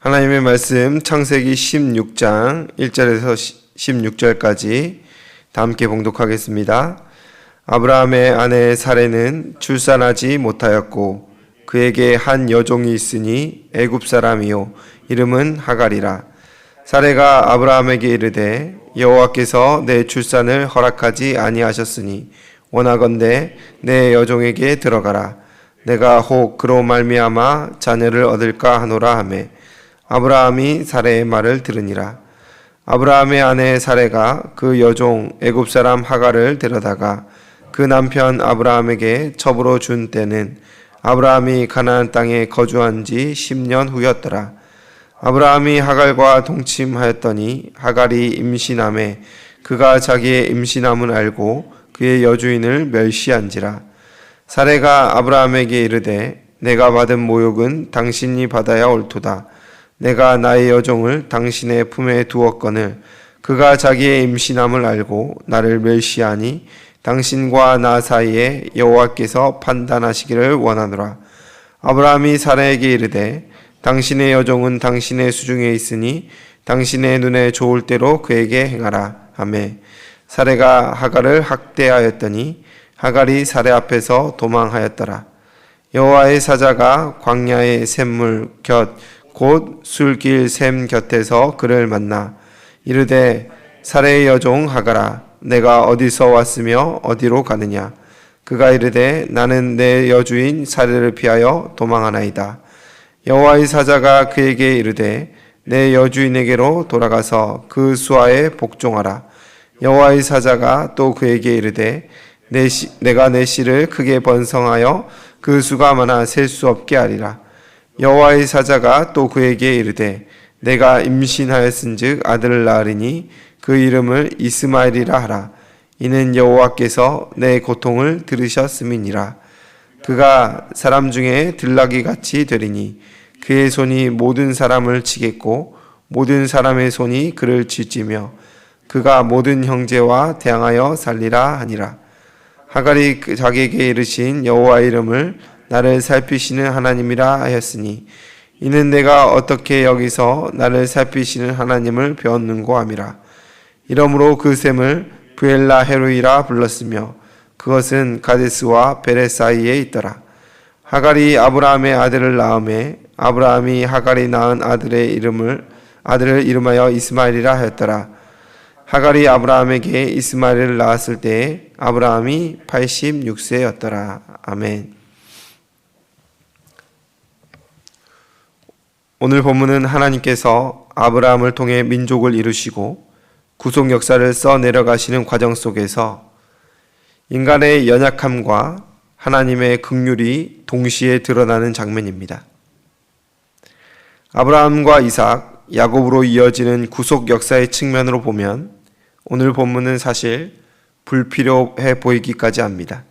하나님의 말씀 창세기 16장 1절에서 16절까지 다 함께 봉독하겠습니다. 아브라함의 아내 사레는 출산하지 못하였고 그에게 한 여종이 있으니 애굽 사람이요 이름은 하갈이라. 사레가 아브라함에게 이르되 여호와께서 내 출산을 허락하지 아니하셨으니 원하건대 내 여종에게 들어가라. 내가 혹 그로 말미암아 자녀를 얻을까 하노라 하매 아브라함이 사레의 말을 들으니라. 아브라함의 아내 사레가 그 여종 애굽 사람 하갈을 데려다가 그 남편 아브라함에게 첩으로 준 때는 아브라함이 가나안 땅에 거주한 지 10년 후였더라. 아브라함이 하갈과 동침하였더니 하갈이 임신함에 그가 자기의 임신함을 알고 그의 여주인을 멸시한지라. 사레가 아브라함에게 이르되 내가 받은 모욕은 당신이 받아야 옳도다. 내가 나의 여종을 당신의 품에 두었거늘 그가 자기의 임신함을 알고 나를 멸시하니 당신과 나 사이에 여호와께서 판단하시기를 원하노라. 아브라함이 사라에게 이르되 당신의 여종은 당신의 수중에 있으니 당신의 눈에 좋을 대로 그에게 행하라 하매 사레가 하갈을 학대하였더니 하갈이 사레 앞에서 도망하였더라. 여호와의 사자가 광야의 샘물 곁 곧 술길 샘 곁에서 그를 만나 이르되 사레의 여종 하갈아 내가 어디서 왔으며 어디로 가느냐. 그가 이르되 나는 내 여주인 사레를 피하여 도망하나이다. 여호와의 사자가 그에게 이르되 내 여주인에게로 돌아가서 그 수하에 복종하라. 여호와의 사자가 또 그에게 이르되 내가 내 씨를 크게 번성하여 그 수가 많아 셀 수 없게 하리라. 여호와의 사자가 또 그에게 이르되 내가 임신하였은즉 아들을 낳으리니 그 이름을 이스마엘이라 하라. 이는 여호와께서 내 고통을 들으셨음이니라. 그가 사람 중에 들나귀 같이 되리니 그의 손이 모든 사람을 치겠고 모든 사람의 손이 그를 짖으며 그가 모든 형제와 대항하여 살리라 하니라. 하갈이 자기에게 이르신 여호와의 이름을 나를 살피시는 하나님이라 하였으니 이는 내가 어떻게 여기서 나를 살피시는 하나님을 배웠는고 함이라. 이러므로 그 샘을 브엘라 헤로이라 불렀으며 그것은 가데스와 베레 사이에 있더라. 하갈이 아브라함의 아들을 낳음에 아브라함이 하갈이 낳은 아들을 이름하여 이스마엘이라 하였더라. 하갈이 아브라함에게 이스마엘을 낳았을 때에 아브라함이 86세였더라. 아멘. 오늘 본문은 하나님께서 아브라함을 통해 민족을 이루시고 구속 역사를 써 내려가시는 과정 속에서 인간의 연약함과 하나님의 긍휼이 동시에 드러나는 장면입니다. 아브라함과 이삭, 야곱으로 이어지는 구속 역사의 측면으로 보면 오늘 본문은 사실 불필요해 보이기까지 합니다.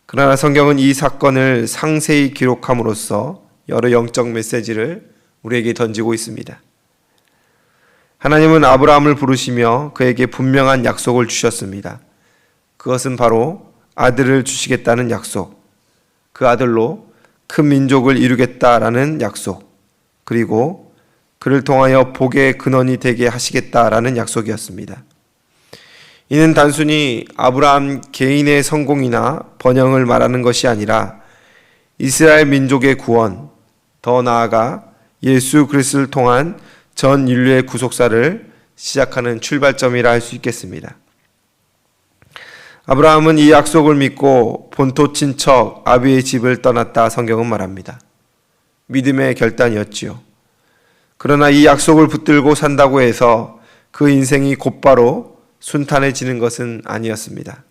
그러나 성경은 이 사건을 상세히 기록함으로써 여러 영적 메시지를 우리에게 던지고 있습니다. 하나님은 아브라함을 부르시며 그에게 분명한 약속을 주셨습니다. 그것은 바로 아들을 주시겠다는 약속, 그 아들로 큰 민족을 이루겠다라는 약속, 그리고 그를 통하여 복의 근원이 되게 하시겠다라는 약속이었습니다. 이는 단순히 아브라함 개인의 성공이나 번영을 말하는 것이 아니라 이스라엘 민족의 구원, 더 나아가 예수 그리스도를 통한 전 인류의 구속사를 시작하는 출발점이라 할 수 있겠습니다. 아브라함은 이 약속을 믿고 본토 친척 아비의 집을 떠났다 성경은 말합니다. 믿음의 결단이었지요. 그러나 이 약속을 붙들고 산다고 해서 그 인생이 곧바로 순탄해지는 것은 아니었습니다.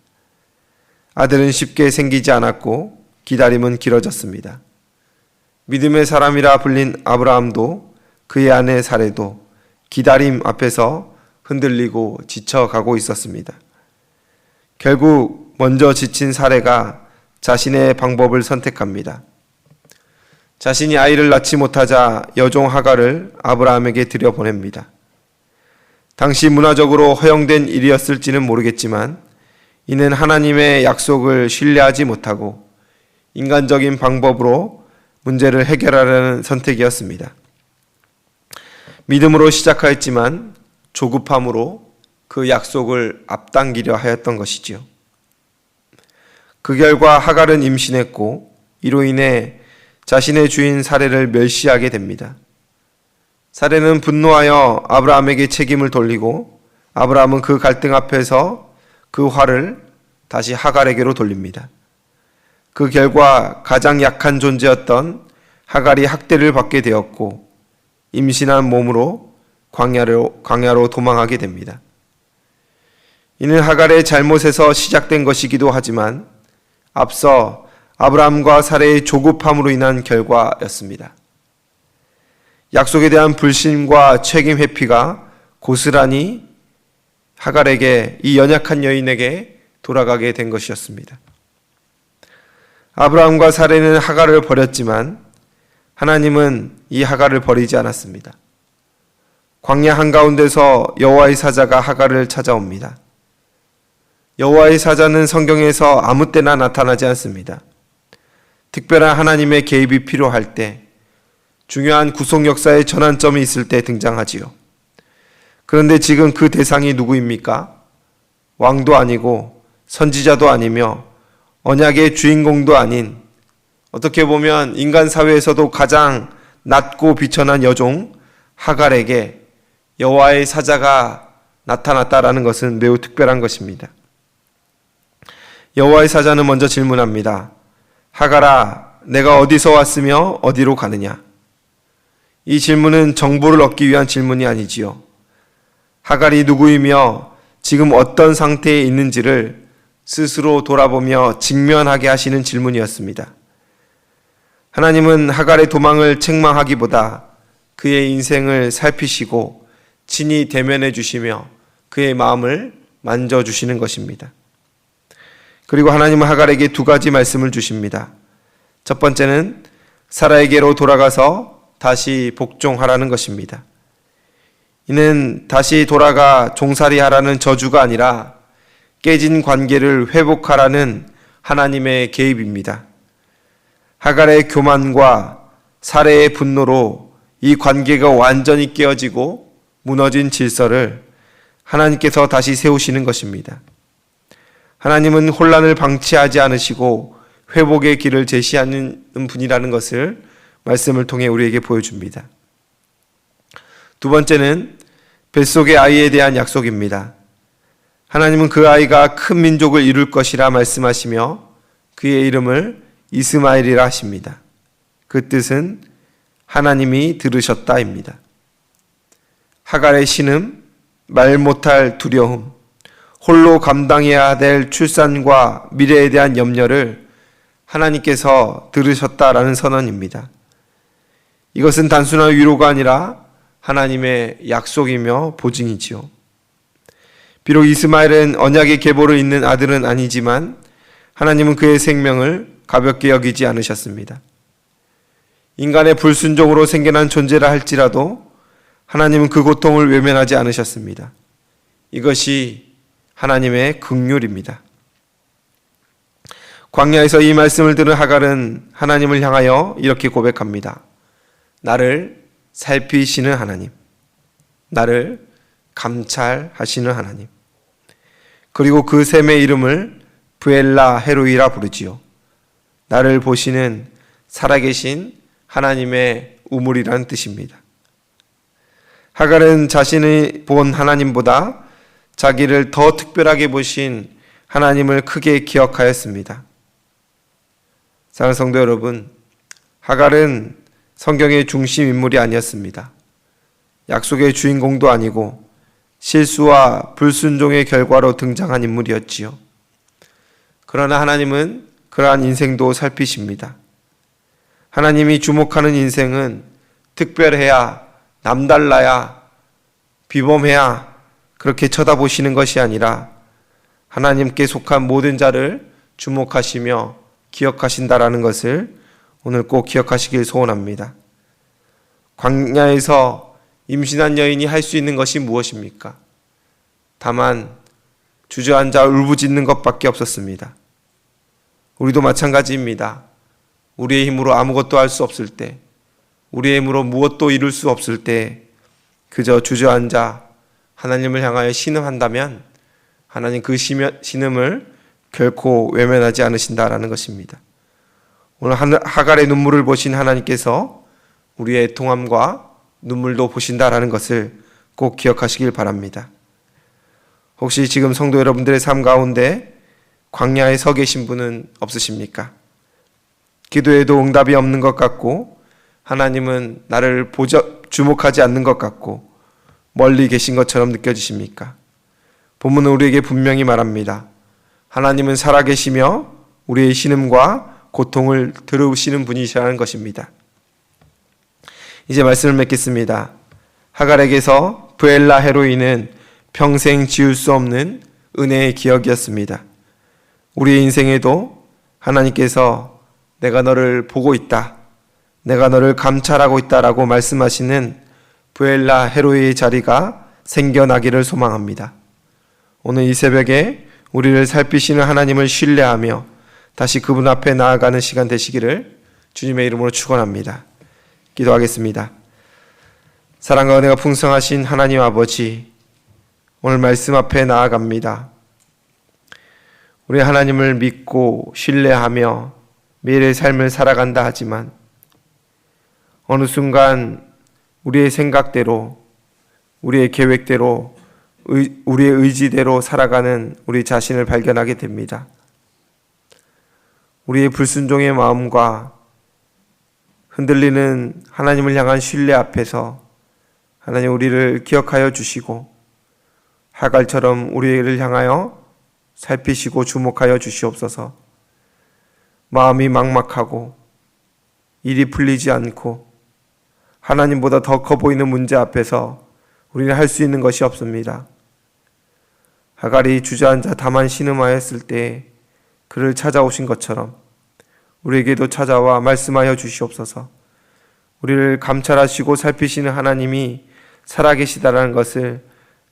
아들은 쉽게 생기지 않았고 기다림은 길어졌습니다. 믿음의 사람이라 불린 아브라함도 그의 아내 사레도 기다림 앞에서 흔들리고 지쳐가고 있었습니다. 결국 먼저 지친 사레가 자신의 방법을 선택합니다. 자신이 아이를 낳지 못하자 여종 하갈을 아브라함에게 들여보냅니다. 당시 문화적으로 허용된 일이었을지는 모르겠지만 이는 하나님의 약속을 신뢰하지 못하고 인간적인 방법으로 문제를 해결하려는 선택이었습니다. 믿음으로 시작하였지만 조급함으로 그 약속을 앞당기려 하였던 것이지요. 그 결과 하갈은 임신했고 이로 인해 자신의 주인 사레를 멸시하게 됩니다. 사레는 분노하여 아브라함에게 책임을 돌리고 아브라함은 그 갈등 앞에서 그 화를 다시 하갈에게로 돌립니다. 그 결과 가장 약한 존재였던 하갈이 학대를 받게 되었고 임신한 몸으로 광야로 도망하게 됩니다. 이는 하갈의 잘못에서 시작된 것이기도 하지만 앞서 아브라함과 사레의 조급함으로 인한 결과였습니다. 약속에 대한 불신과 책임 회피가 고스란히 하갈에게, 이 연약한 여인에게 돌아가게 된 것이었습니다. 아브라함과 사레는 하갈을 버렸지만 하나님은 이 하갈을 버리지 않았습니다. 광야 한가운데서 여호와의 사자가 하갈을 찾아옵니다. 여호와의 사자는 성경에서 아무 때나 나타나지 않습니다. 특별한 하나님의 개입이 필요할 때, 중요한 구속 역사의 전환점이 있을 때 등장하지요. 그런데 지금 그 대상이 누구입니까? 왕도 아니고 선지자도 아니며 언약의 주인공도 아닌, 어떻게 보면 인간 사회에서도 가장 낮고 비천한 여종 하갈에게 여호와의 사자가 나타났다라는 것은 매우 특별한 것입니다. 여호와의 사자는 먼저 질문합니다. 하갈아, 내가 어디서 왔으며 어디로 가느냐? 이 질문은 정보를 얻기 위한 질문이 아니지요. 하갈이 누구이며 지금 어떤 상태에 있는지를 스스로 돌아보며 직면하게 하시는 질문이었습니다. 하나님은 하갈의 도망을 책망하기보다 그의 인생을 살피시고 친히 대면해 주시며 그의 마음을 만져주시는 것입니다. 그리고 하나님은 하갈에게 두 가지 말씀을 주십니다. 첫 번째는 사라에게로 돌아가서 다시 복종하라는 것입니다. 이는 다시 돌아가 종살이하라는 저주가 아니라 깨진 관계를 회복하라는 하나님의 개입입니다. 하갈의 교만과 사레의 분노로 이 관계가 완전히 깨어지고 무너진 질서를 하나님께서 다시 세우시는 것입니다. 하나님은 혼란을 방치하지 않으시고 회복의 길을 제시하는 분이라는 것을 말씀을 통해 우리에게 보여줍니다. 두 번째는 뱃속의 아이에 대한 약속입니다. 하나님은 그 아이가 큰 민족을 이룰 것이라 말씀하시며 그의 이름을 이스마엘이라 하십니다. 그 뜻은 하나님이 들으셨다입니다. 하갈의 신음, 말 못할 두려움, 홀로 감당해야 될 출산과 미래에 대한 염려를 하나님께서 들으셨다라는 선언입니다. 이것은 단순한 위로가 아니라 하나님의 약속이며 보증이지요. 비록 이스마엘은 언약의 계보를 잇는 아들은 아니지만 하나님은 그의 생명을 가볍게 여기지 않으셨습니다. 인간의 불순종으로 생겨난 존재라 할지라도 하나님은 그 고통을 외면하지 않으셨습니다. 이것이 하나님의 긍휼입니다. 광야에서 이 말씀을 들은 하갈은 하나님을 향하여 이렇게 고백합니다. 나를 살피시는 하나님, 나를 감찰하시는 하나님. 그리고 그 셈의 이름을 브엘라 헤로이라 부르지요. 나를 보시는 살아계신 하나님의 우물이라는 뜻입니다. 하갈은 자신이 본 하나님보다 자기를 더 특별하게 보신 하나님을 크게 기억하였습니다. 사랑하는 성도 여러분, 하갈은 성경의 중심 인물이 아니었습니다. 약속의 주인공도 아니고 실수와 불순종의 결과로 등장한 인물이었지요. 그러나 하나님은 그러한 인생도 살피십니다. 하나님이 주목하는 인생은 특별해야, 남달라야, 비범해야 그렇게 쳐다보시는 것이 아니라 하나님께 속한 모든 자를 주목하시며 기억하신다라는 것을 오늘 꼭 기억하시길 소원합니다. 광야에서 임신한 여인이 할 수 있는 것이 무엇입니까? 다만 주저앉아 울부짖는 것밖에 없었습니다. 우리도 마찬가지입니다. 우리의 힘으로 아무것도 할 수 없을 때, 우리의 힘으로 무엇도 이룰 수 없을 때 그저 주저앉아 하나님을 향하여 신음한다면 하나님 그 신음을 결코 외면하지 않으신다라는 것입니다. 오늘 하갈의 눈물을 보신 하나님께서 우리의 애통함과 눈물도 보신다라는 것을 꼭 기억하시길 바랍니다. 혹시 지금 성도 여러분들의 삶 가운데 광야에 서 계신 분은 없으십니까? 기도에도 응답이 없는 것 같고 하나님은 나를 주목하지 않는 것 같고 멀리 계신 것처럼 느껴지십니까? 본문은 우리에게 분명히 말합니다. 하나님은 살아계시며 우리의 신음과 고통을 들으시는 분이시라는 것입니다. 이제 말씀을 맺겠습니다. 하갈에게서 브엘라 헤로이는 평생 지울 수 없는 은혜의 기억이었습니다. 우리의 인생에도 하나님께서 내가 너를 보고 있다, 내가 너를 감찰하고 있다라고 말씀하시는 브엘라 헤로이의 자리가 생겨나기를 소망합니다. 오늘 이 새벽에 우리를 살피시는 하나님을 신뢰하며 다시 그분 앞에 나아가는 시간 되시기를 주님의 이름으로 축원합니다. 기도하겠습니다. 사랑과 은혜가 풍성하신 하나님 아버지, 오늘 말씀 앞에 나아갑니다. 우리 하나님을 믿고 신뢰하며 매일의 삶을 살아간다 하지만 어느 순간 우리의 생각대로, 우리의 계획대로, 우리의 의지대로 살아가는 우리 자신을 발견하게 됩니다. 우리의 불순종의 마음과 흔들리는 하나님을 향한 신뢰 앞에서 하나님 우리를 기억하여 주시고 하갈처럼 우리를 향하여 살피시고 주목하여 주시옵소서. 마음이 막막하고 일이 풀리지 않고 하나님보다 더 커 보이는 문제 앞에서 우리는 할 수 있는 것이 없습니다. 하갈이 주저앉아 다만 신음하였을 때 그를 찾아오신 것처럼 우리에게도 찾아와 말씀하여 주시옵소서. 우리를 감찰하시고 살피시는 하나님이 살아계시다라는 것을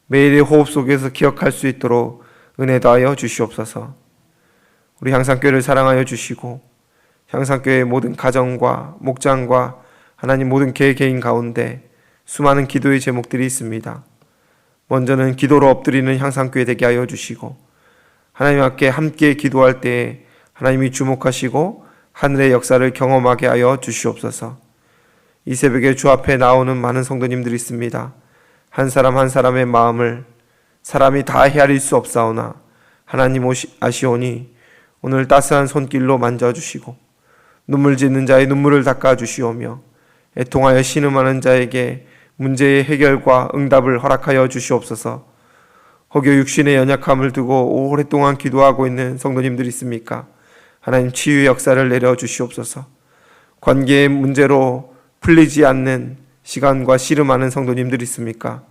매일의 호흡 속에서 기억할 수 있도록 은혜 더하여 주시옵소서. 우리 향상교회를 사랑하여 주시고 향상교회의 모든 가정과 목장과 하나님 모든 개인 가운데 수많은 기도의 제목들이 있습니다. 먼저는 기도로 엎드리는 향상교회 되게 하여 주시고 하나님 앞에 함께 기도할 때에 하나님이 주목하시고 하늘의 역사를 경험하게 하여 주시옵소서. 이 새벽에 주 앞에 나오는 많은 성도님들이 있습니다. 한 사람 한 사람의 마음을 사람이 다 헤아릴 수 없사오나 하나님 아시오니 오늘 따스한 손길로 만져주시고 눈물 짓는 자의 눈물을 닦아주시오며 애통하여 신음하는 자에게 문제의 해결과 응답을 허락하여 주시옵소서. 혹여 육신의 연약함을 두고 오랫동안 기도하고 있는 성도님들이 있습니까? 하나님 치유의 역사를 내려 주시옵소서. 관계의 문제로 풀리지 않는 시간과 씨름하는 성도님들이 있습니까?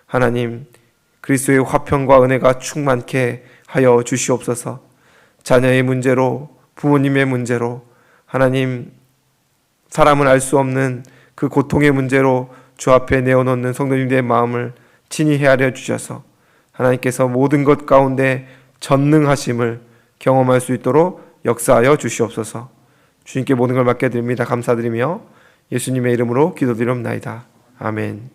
하나님 그리스도의 화평과 은혜가 충만케 하여 주시옵소서. 자녀의 문제로, 부모님의 문제로, 하나님 사람은 알 수 없는 그 고통의 문제로 주 앞에 내어놓는 성도님들의 마음을 친히 헤아려 주셔서 하나님께서 모든 것 가운데 전능하심을 경험할 수 있도록 역사하여 주시옵소서. 주님께 모든 걸 맡겨드립니다. 감사드리며 예수님의 이름으로 기도드리옵나이다. 아멘.